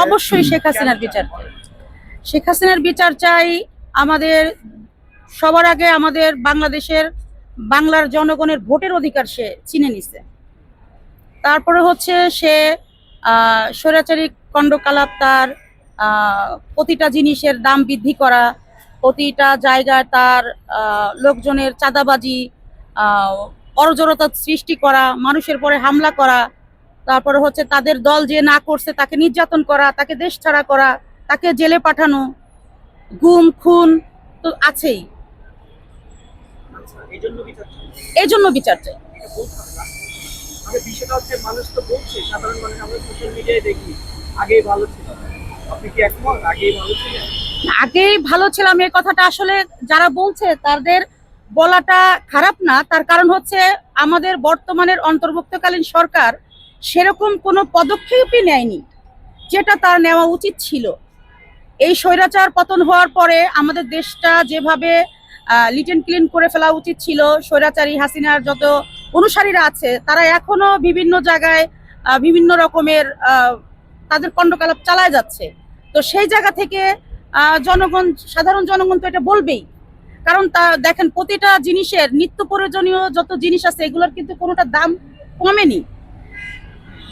অবশ্যই শেখ হাসিনার বিচার চাই। শেখ হাসিনার বিচার চাই। আমাদের সবার আগে আমাদের বাংলার জনগণের ভোটের অধিকার সে ছিনে নিছে। তারপরে হচ্ছে সে স্বৈরাচারী কাণ্ডকলাপ, তার প্রতিটা জিনিসের দাম বৃদ্ধি করা, প্রতিটা জায়গায় তার লোকজনের চাঁদাবাজি, অরাজকতা সৃষ্টি করা, মানুষের পরে হামলা করা, তারপরে হচ্ছে তাদের দল যে না করছে তাকে নির্যাতন করা, তাকে দেশ ছাড়া করা, তাকে জেলে পাঠানো, গুম খুন তো আছেই। এই জন্য বিচার চাই। বিষয়টা হচ্ছে মানুষ তো বলছে, সাধারণ মানুষ আমরা সোশ্যাল মিডিয়ায় দেখি আগেই ভালো ছিল। আপনি কি একমত আগেই ভালো ছিলেন? আগেই ভালো ছিলাম এই কথাটা আসলে যারা বলছে তাদের বলাটা খারাপ না। তার কারণ হচ্ছে আমাদের বর্তমানের অন্তর্ভুক্তকালীন সরকার সেরকম কোনো পদক্ষেপই নেয়নি যেটা তার নেওয়া উচিত ছিল। এই স্বৈরাচার পতন হওয়ার পরে আমাদের দেশটা যেভাবে লিট এন্ড ক্লিন করে ফেলা উচিত ছিল, স্বৈরাচারী হাসিনার যত অনুসারীরা আছে তারা এখনো বিভিন্ন জায়গায় বিভিন্ন রকমের তাদের কাণ্ডকলাপ চালায় যাচ্ছে। তো সেই জায়গা থেকে সাধারণ জনগণ তো এটা বলবেই। কারণ তা দেখেন, প্রতিটা জিনিসের নিত্য প্রয়োজনীয় যত জিনিস আছে এগুলোর কিন্তু কোনোটা দাম কমেনি।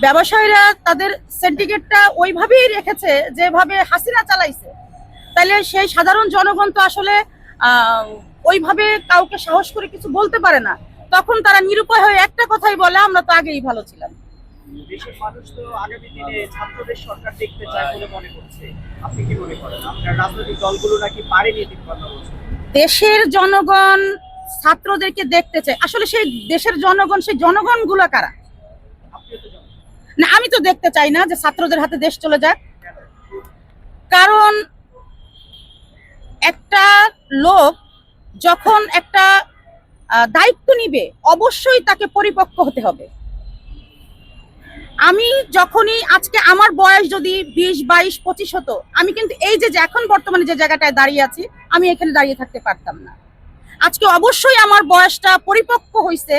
ব্যবসায়ীরা তাদের সিন্ডিকেটটা ওইভাবেই রেখেছে যেভাবে হাসিনা চালাইছে। তাইলে সেই সাধারণ জনগণ তো আসলে ওইভাবে কাউকে সাহস করে কিছু বলতে পারে না। তখন তারা নিরুপায় হয়ে একটা কথাই বলে, আমরা তো আগেই ভালো ছিলাম। দেশের মানুষ তো আগামী দিনে ছাত্রদের সরকার দেখতে চায় বলে মনে করছে। আপনি কি মনে করেন? আপনার রাজনৈতিক দলগুলো নাকি পারেনি ঠিক কথা বলছে। দেশের জনগণ ছাত্রদেরকে দেখতে চায়। আসলে সেই দেশের জনগণ, সেই জনগণগুলো কারা? না, আমি তো দেখতে চাই না যে ছাত্রদের হাতে দেশ চলে যাক। কারণ একটা লোক যখন একটা দায়িত্ব নিবে অবশ্যই তাকে পরিপক্ক হতে হবে। আমি যখনই আজকে আমার বয়স যদি 20, 22, 25 হতো, আমি কিন্তু এই যে এখন বর্তমানে যে জায়গাটায় দাঁড়িয়ে আছি আমি এখানে দাঁড়িয়ে থাকতে পারতাম না। আজকে অবশ্যই আমার বয়সটা পরিপক্ক হয়েছে।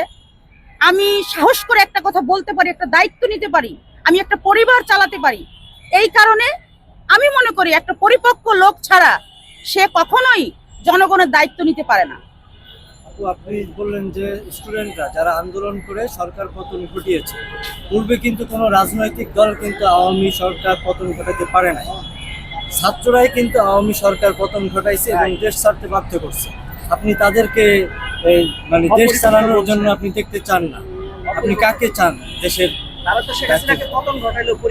আমি সাহস করে একটা কথা বলতে পারি, একটা দায়িত্ব নিতে পারি, আমি একটা পরিবার চালাতে পারি। এই কারণে আমি মনে করি একটা পরিপক্ক লোক ছাড়া সে কখনোই জনগণের দায়িত্ব নিতে পারে না। আপনি বললেন যে স্টুডেন্টরা যারা আন্দোলন করে সরকার পতন ঘটিয়েছে, পূর্বে কিন্তু কোনো রাজনৈতিক দল কিন্তু আওয়ামী সরকার পতন ঘটাতে পারে না। ছাত্ররাই কিন্তু আওয়ামী সরকার পতন ঘটাইছে এবং দেশ ছাড়তে বাধ্য করছে। আপনি তাদেরকে মানে দেশ চালানোর জন্য আপনি দেখতে চান না। আপনি কাকে চান দেশের?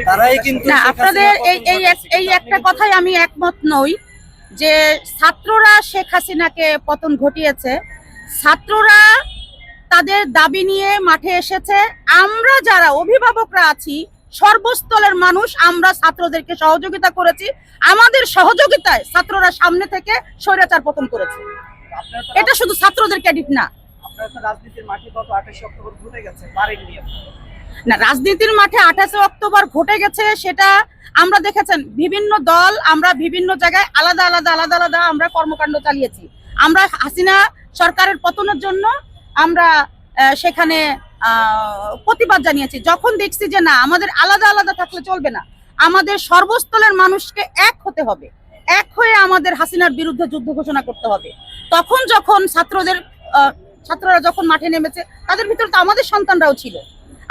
তারাই কিন্তু না, আপনাদের এই একটা কথাই আমি একমত নই যে ছাত্ররা শেখ হাসিনাকে পতন ঘটিয়েছে। ছাত্ররা তাদের দাবি নিয়ে মাঠে এসেছে। আমরা যারা অভিভাবকরা আছি, সর্বস্তরের মানুষ, আমরা ছাত্রদেরকে সহযোগিতা করেছি। আমাদের সহযোগিতায় ছাত্ররা সামনে থেকে স্বৈরাচার পতন করেছে। এটা শুধু ছাত্রদের ক্রেডিট না। রাজনীতির মাঠে গত 28 অক্টোবর ঘটে গেছে, পারেননি না, রাজনীতির মাঠে 28 অক্টোবর ঘটে গেছে, সেটা আমরা দেখেছেন। বিভিন্ন দল, আমরা বিভিন্ন জায়গায় আলাদা আলাদা আমরা কর্মকাণ্ড চালিয়েছি। আমরা হাসিনা সরকারের পতনের জন্য আমরা সেখানে প্রতিবাদ জানিয়েছি। যখন দেখছি যে না, আমাদের আলাদা থাকলে চলবে না, আমাদের সর্বস্তরের মানুষকে এক হতে হবে, এক হয়ে আমাদের হাসিনার বিরুদ্ধে যুদ্ধ ঘোষণা করতে হবে, তখন যখন ছাত্ররা যখন মাঠে নেমেছে, তাদের ভিতরে তো আমাদের সন্তানরাও ছিল,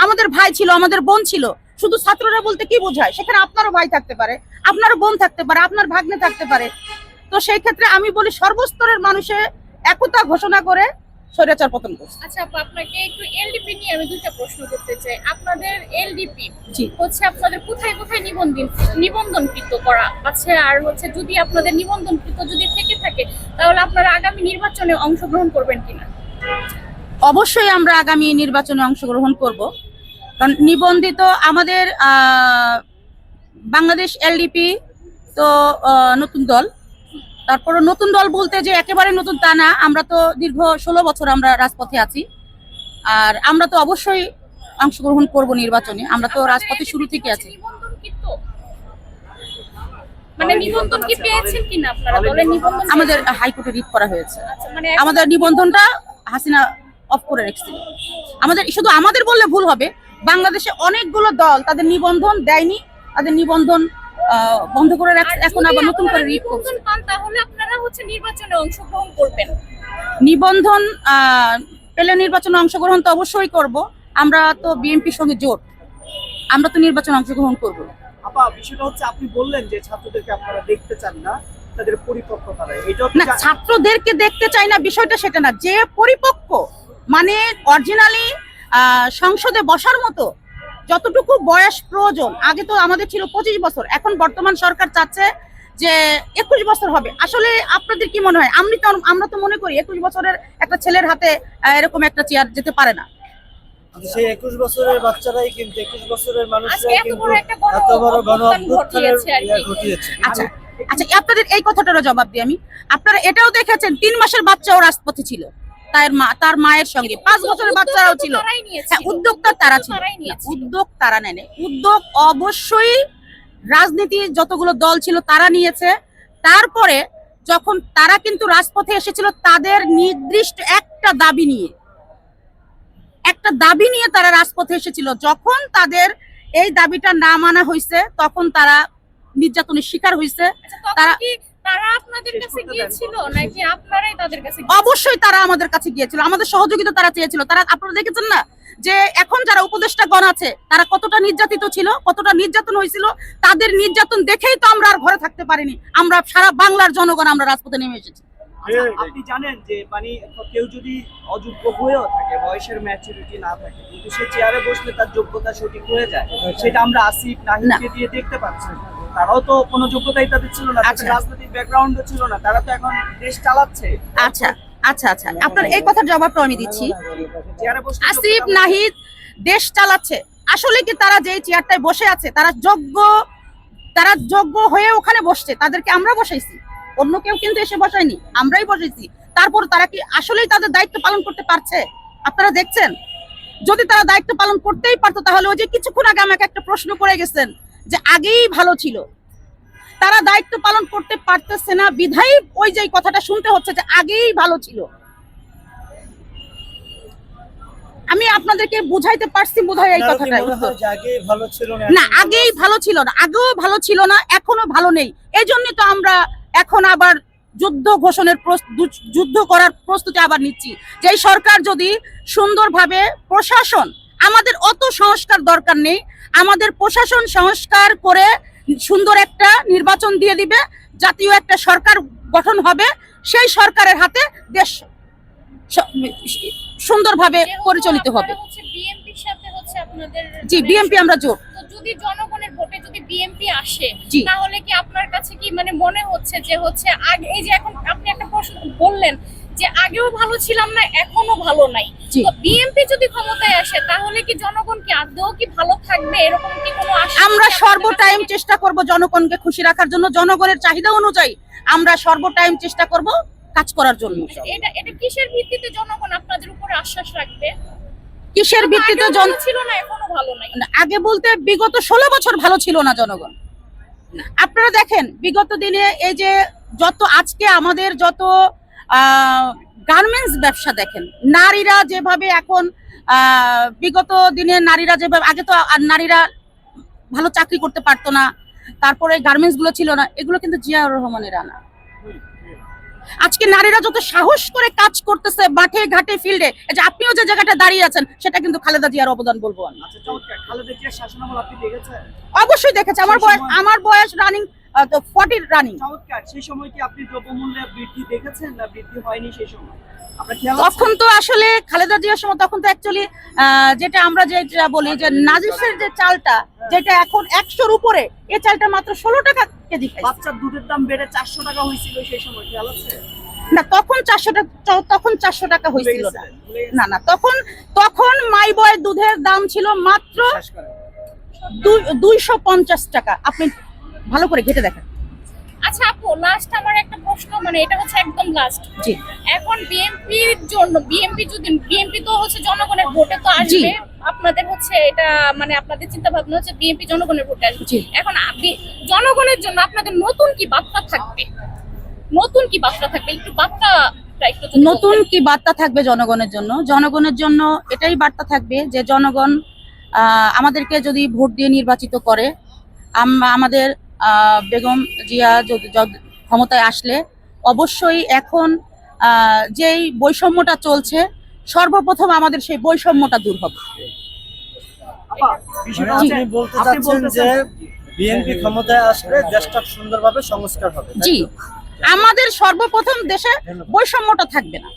আমাদের ভাই ছিল, আমাদের বোন ছিল। শুধু ছাত্ররা বলতে কি বোঝায়? সেখানে আপনারও ভাই থাকতে পারে, আপনারও বোন থাকতে পারে, আপনার ভাগ্নে থাকতে পারে। তো সেই ক্ষেত্রে আমি বলি সর্বস্তরের মানুষের একতা ঘোষণা করে স্বৈরাচার পতন করছে। আচ্ছা, আপনাকে একটু এলডিপি নিয়ে আমি দুইটা প্রশ্ন করতে চাই। আপনাদের এলডিপি হচ্ছে আপনাদের কোথায় কোথায় নিবন্ধনকৃত করা আছে, আর হচ্ছে যদি আপনাদের নিবন্ধনকৃত যদি থেকে থাকে তাহলে আপনারা আগামী নির্বাচনে অংশগ্রহণ করবেন কিনা? অবশ্যই আমরা আগামী নির্বাচনে অংশগ্রহণ করব। কারণ নিবন্ধিত আমাদের বাংলাদেশ এলডিপি তো নতুন দল। তারপরে নতুন দল বলতে যে একেবারে নতুন তা না, আমরা তো দীর্ঘ 16 বছর আমরা রাজপথে আছি। আর আমরা তো অবশ্যই অংশগ্রহণ করব নির্বাচনে। আমরা তো রাজপথে শুরু থেকে আছি। মানে নিবন্ধন কি পেয়েছেন কিনা আপনারা? দলের নিবন্ধন আমাদের হাইকোর্টে রিট করা হয়েছে। আমাদের নিবন্ধনটা হাসিনা অফ করে রেখেছিল। শুধু আমাদের বললে ভুল হবে, বাংলাদেশে অনেকগুলো দল তাদের নিবন্ধন দেয়নি, তাদের নিবন্ধন বন্ধ করে এখন যদি আবার নতুন করে আপনারা রিট করছে। নিবন্ধন পান তাহলে আপনারা হচ্ছে নির্বাচনে অংশগ্রহণ করবেন। নিবন্ধন পেলে নির্বাচনে অংশগ্রহণ তো অবশ্যই করব। আমরা তো বিএনপির সঙ্গে জোট, আমরা তো নির্বাচনে অংশগ্রহণ করব। আপা বিষয়টা হচ্ছে আপনি বললেন যে ছাত্রদেরকে আপনারা দেখতে চান না, তাদের পরিপক্কতা নাই, এটাও তো না, ছাত্রদেরকে দেখতে চাই না বিষয়টা সেটা না, যে পরিপক্ক মানে অরিজিনালি সংসদে বসার মতো যতটুকু বয়স প্রয়োজন। আগে তো আমাদের ছিল 25 বছর, এখন বর্তমান সরকার চাচ্ছে যে 21 বছর হবে। আসলে আপনাদের কি মনে হয়? আমরা তো মনে করি 21 বছরের একটা ছেলের হাতে এরকম একটা চেয়ার যেতে পারে না। সেই 21 বছরের বাচ্চারাই কিন্তু 21 বছরের আজকে মানুষরাই এত কিন্তু বড় একটা এত বড় গণ অভ্যুত্থান অভ্যুত্থানের ঘটিয়েছে আর কি। ঘটিয়েছে। আচ্ছা আচ্ছা, আপনাদের এই কথাটারও জবাব দিই আমি। আপনারা এটাও দেখেছেন 3 মাসের বাচ্চাও রাজপথে ছিল তার মায়ের সঙ্গে, 5 বছরের বাচ্চারাও ছিল। তারাই নিয়েছিল। হ্যাঁ, উদ্যোক্তা তারা ছিল। তারাই নিয়েছিল। উদ্যোগ তারা নেয়। উদ্যোগ অবশ্যই রাজনীতি যতগুলো দল ছিল তারা নিয়েছে। তারপরে যখন তারা কিন্তু রাজপথে এসেছিল তাদের নির্দিষ্ট একটা দাবি নিয়ে তারা রাজপথে এসেছিল। যখন তাদের এই দাবিটা না মানা হয়েছে তখন তারা নির্যাতনের শিকার হয়েছে। আচ্ছা, তখন তারা কি তারা আপনাদের কাছে গিয়েছিল নাকি আপনারাই তাদের কাছে অবশ্যই তারা আমাদের কাছে গিয়েছিল, আমাদের সহযোগিতা তারা চেয়েছিল। তারা, আপনারা দেখেছেন না যে এখন যারা উপদেষ্টাগণ আছে তারা কতটা নির্যাতিত ছিল, কতটা নির্যাতন হয়েছিল। তাদের নির্যাতন দেখেই তো আমরা আর ঘরে থাকতে পারিনি। আমরা সারা বাংলার জনগণ আমরা রাজপথে নেমে এসেছি। আচ্ছা, আপনি জানেন যে মানে কেউ যদি অযোগ্য হয়েও থাকে, বয়সের ম্যাচুরিটি না থাকে, কিন্তু সে চেয়ারে বসলে তার যোগ্যতা সঠিক হয়ে যায়, সেটা আমরা আসিফ নাহিদকে দিয়ে দেখতে পাচ্ছি। তারাও তো কোনো যোগ্যতাই তাদের ছিল না, আচ্ছা। তাদের রাজনৈতিক ব্যাকগ্রাউন্ডও ছিল না, তারা তো এখন দেশ চালাচ্ছে। আচ্ছা আচ্ছা আচ্ছা, আপনার এই কথার জবাবটা আমি দিচ্ছি। চেয়ারে বসলে আসিফ যোগ্যতা- নাহিদ দেশ চালাচ্ছে। আসলে কি তারা যে চেয়ারটায় বসে আছে তারা যোগ্য হয়ে ওখানে বসছে? তাদেরকে আমরা বসাইছি, অন্য কেউ কিন্তু এসে বসায়নি, আমরাই বসাইছি। তারপর তারা কি আসলেই তাদের দায়িত্ব পালন করতে পারছে? আপনারা দেখছেন, যদি তারা দায়িত্ব পালন করতেই পারতো তাহলে ওই যে কিছুক্ষণ আগে আমাকে একটা প্রশ্ন করে গেছেন যে আগেই ভালো ছিল, তারা দায়িত্ব পালন করতে পারতেছে না বিধায় ওই যে কথাটা শুনতে হচ্ছে যে আগেই ভালো ছিল। আমি আপনাদেরকে বুঝাইতে পারছি বোধহয় এই আপনারও কি কথাটা। মনে হয় যে আগেই ভালো ছিল না, না, এখন ভালো আগেই আছে? ভালো ছিল না, আগেও ভালো ছিল না, এখনো ভালো নেই। এই জন্য তো আমরা এখন আবার যুদ্ধ করার প্রস্তুতি আবার নিচ্ছি। যে এই সরকার যদি সুন্দরভাবে প্রশাসন, আমাদের অত সংস্কার দরকার নেই, আমাদের প্রশাসন সংস্কার করে সুন্দর একটা নির্বাচন দিয়ে দিবে, জাতীয় একটা সরকার গঠন হবে, সেই সরকারের হাতে দেশ সুন্দরভাবে পরিচালিত হবে। বিএনপির সাথে হচ্ছে আপনাদের জি, বিএনপি আমরা জোট। তো যদি জনগণের ভোটে যদি বিএনপি আসে জি। তাহলে কি আপনার কাছে কি মানে মনে হচ্ছে যে হচ্ছে আগে এই যে এখন আপনি একটা প্রশ্ন বললেন যে আগেও ভালো ছিলাম না এখনো ভালো নাই, জি। তো বিএনপি যদি ক্ষমতায় আসে তাহলে কি জনগণ কি আদৌ কি ভালো থাকবে, এরকম কি কোনো আশা আমরা আছে আপনাদের সর্বটাইম কাছে? চেষ্টা করব জনগণকে খুশি রাখার জন্য, জনগণের চাহিদা অনুযায়ী আমরা সর্বটাইম চেষ্টা করব কাজ করার জন্য। এটা কিসের ভিত্তিতে জনগণ আপনাদের উপরে আশ্বাস রাখবে? কিসের ভিত্তিতে আগেও ভালো ছিল না এখনো ভালো নাই। আগে বলতে বিগত 16 বছর ভালো ছিল না জনগণ। আপনারা দেখেন বিগত দিনে এই যে আজকে আমাদের যত গার্মেন্টস ব্যবসা দেখেন, নারীরা যেভাবে এখন বিগত দিনে নারীরা যেভাবে, আগে তো আর নারীরা ভালো চাকরি করতে পারতো না, তারপরে গার্মেন্টস গুলো ছিল না, এগুলো কিন্তু জিয়াউর রহমানের আনা। আজকে নারীরা যত সাহস করে কাজ করতেছে মাঠে ঘাটে ফিল্ডে, এই যে আপনিও যে জায়গাটা দাঁড়িয়ে আছেন সেটা কিন্তু খালেদা জিয়ার অবদান বলবো আমি। আচ্ছা, চমৎকার। খালেদা জিয়ার শাসনামল আপনি দেখেছেন? অবশ্যই দেখেছি, আমার বয়স রানিং 40 রানিং। চমৎকার। সেই সময় কি আপনি দ্রব্যমূল্যের বৃদ্ধি দেখেছেন না বৃদ্ধি হয়নি সেই সময়? আপনার খেয়াল আছে? তখন তো আসলে খালেদা জিয়ার সময় তখন তো অ্যাকচুয়ালি যেটা আমরা যেটা বলি যে নাজিসের যে চালটা যেটা এখন 100-র উপরে, এই চালটা মাত্র 16 টাকা কেজি খাইছে। বাচ্চার দুধের দাম বেড়ে 400 টাকা হয়েছিল সেই সময়, খেয়াল আছে? না, তখন 400 টাকা হয়েছিল না। ভুলে গেছেন? না না, তখন মাই বয় দুধের দাম ছিল মাত্র শেষ করেন। 250 টাকা। আপনি ভালো করে ঘেটে দেখেন। আচ্ছা আপু, লাস্ট আমার একটা প্রশ্ন, মানে এটা হচ্ছে একদম লাস্ট। জি। এখন বিএনপির জন্য বিএনপি তো হচ্ছে জনগণের ভোটে তো আসবে, আপনাদের হচ্ছে এটা মানে আপনাদের চিন্তা ভাবনা হচ্ছে বিএনপি জনগণের ভোটে আসবে। জি। এখন জনগণের জন্য আপনাদের নতুন কি বার্তা থাকবে? একটু বার্তাটা একটু যদি নতুন বলতেন। কি বার্তা থাকবে জনগণের জন্য? জনগণের জন্য এটাই বার্তা থাকবে যে জনগণ আমাদেরকে যদি ভোট দিয়ে নির্বাচিত করে, আমাদের বেগম জিয়া ক্ষমতায় আসলে অবশ্যই এখন যেই বৈষম্যটা চলছে সর্বপ্রথম আমাদের সেই বৈষম্যটা দূর হবে। আপা, বিষয়টা মানে হচ্ছে, আপনি বলতে আপনি চাচ্ছেন বলতে যে চাচ্ছেন- বিএনপি ক্ষমতায় আসলে দেশটা সুন্দরভাবে সংস্কার হবে, তাই তো? জি, আমাদের সর্বপ্রথম দেশে বৈষম্যটা থাকবে না।